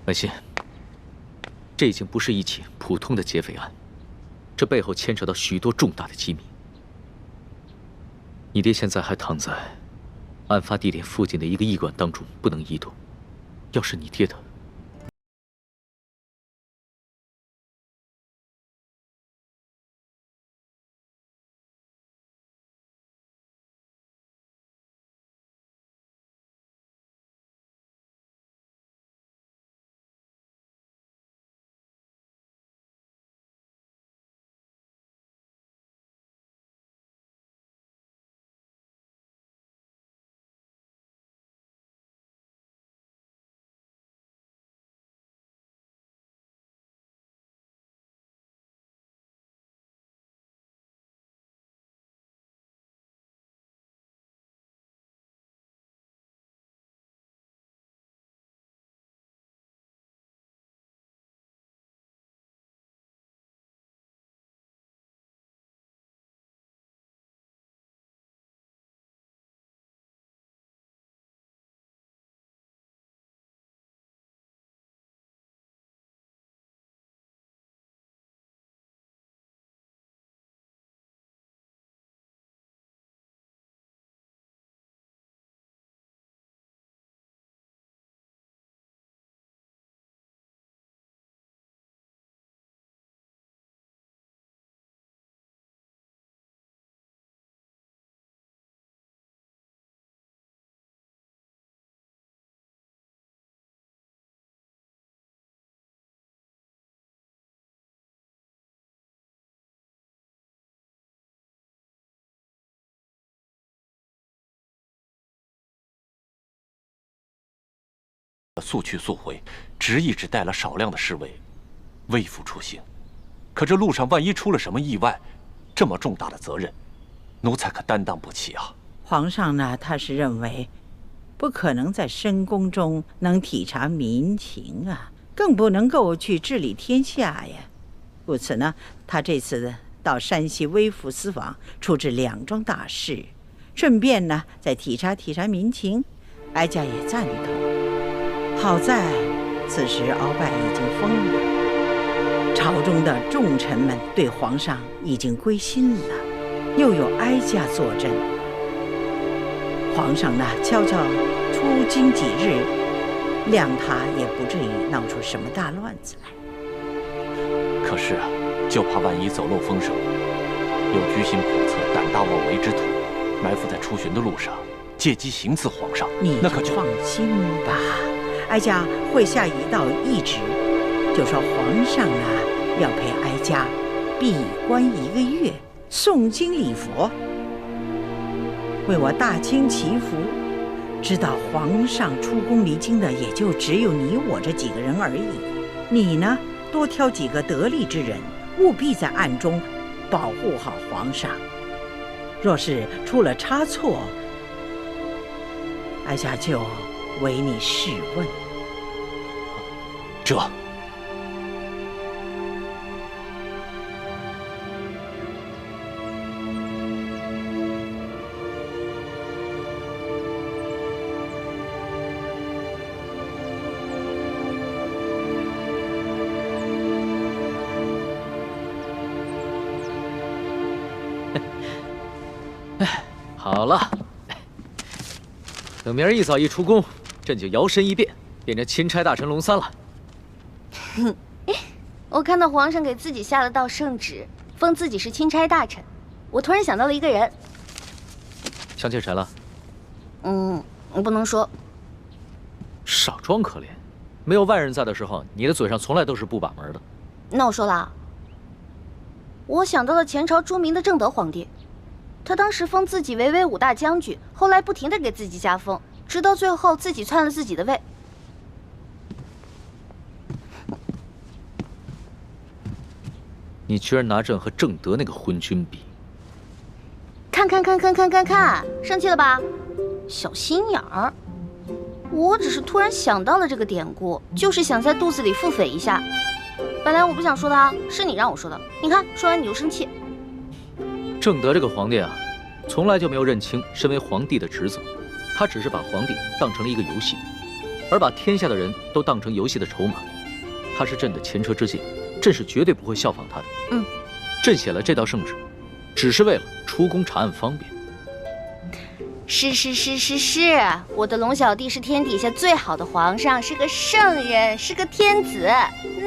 文心，这已经不是一起普通的劫匪案，这背后牵扯到许多重大的机密。你爹现在还躺在案发地点附近的一个驿馆当中，不能移动。要是你爹的……速去速回，执意只带了少量的侍卫，微服出行。可这路上万一出了什么意外，这么重大的责任，奴才可担当不起啊！皇上呢，他是认为，不可能在深宫中能体察民情啊，更不能够去治理天下呀。故此呢，他这次到山西微服私访，处置2桩大事，顺便呢再体察体察民情，哀家也赞同。好在此时鳌拜已经疯了，朝中的重臣们对皇上已经归心了，又有哀家坐镇，皇上呢悄悄出京几日，谅他也不至于闹出什么大乱子来。可是啊，就怕万一走漏风声，有居心叵测、胆大妄为之徒埋伏在出巡的路上，借机行刺皇上，你那可就放心吧。哀家会下一道懿旨，就说皇上啊要陪哀家闭关1个月，诵经礼佛，为我大清祈福。知道皇上出宫离京的也就只有你我这几个人而已。你呢，多挑几个得力之人，务必在暗中保护好皇上。若是出了差错，哀家就为你试问。这好了，等明儿一早一出宫，朕就摇身一变，变成钦差大臣龙三了。我看到皇上给自己下了道圣旨，封自己是钦差大臣，我突然想到了一个人。想起谁了？我不能说。少装可怜，没有外人在的时候，你的嘴上从来都是不把门的。那我说了，我想到了前朝著名的正德皇帝，他当时封自己为威武大将军，后来不停地给自己加封，直到最后自己篡了自己的位。你居然拿朕和正德那个昏君比？看，生气了吧？小心眼儿！我只是突然想到了这个典故，就是想在肚子里腹诽一下。本来我不想说的啊，是你让我说的。你看，说完你就生气。正德这个皇帝啊，从来就没有认清身为皇帝的职责，他只是把皇帝当成了一个游戏。而把天下的人都当成游戏的筹码。他是朕的前车之鉴，朕是绝对不会效仿他的。朕写了这道圣旨，只是为了出宫查案方便。是，我的龙小弟是天底下最好的皇上，是个圣人，是个天子。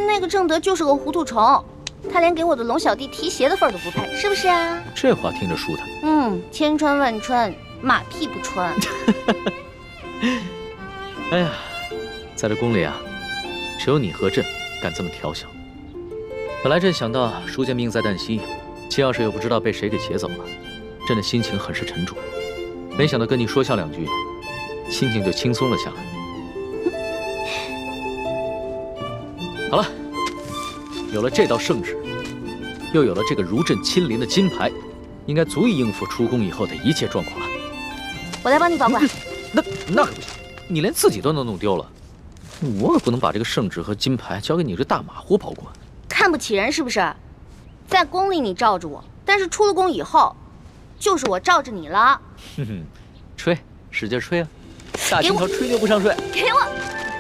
那个正德就是个糊涂虫，他连给我的龙小弟提鞋的份儿都不配，是不是啊？这话听着舒坦。千穿万穿，马屁不穿。哎呀，在这宫里啊，只有你和朕敢这么调笑。本来朕想到舒家命在旦夕，齐钥匙又不知道被谁给劫走了，朕的心情很是沉重。没想到跟你说笑两句，心情就轻松了下来。好了，有了这道圣旨，又有了这个如朕亲临的金牌，应该足以应付出宫以后的一切状况了。我来帮你保管。那可不行，你连自己都能弄丢了，我可不能把这个圣旨和金牌交给你这大马虎保管。看不起人是不是？在宫里你罩着我，但是出了宫以后，就是我罩着你了。吹，使劲吹啊！大清朝吹牛不上税。给我，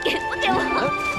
给不给我？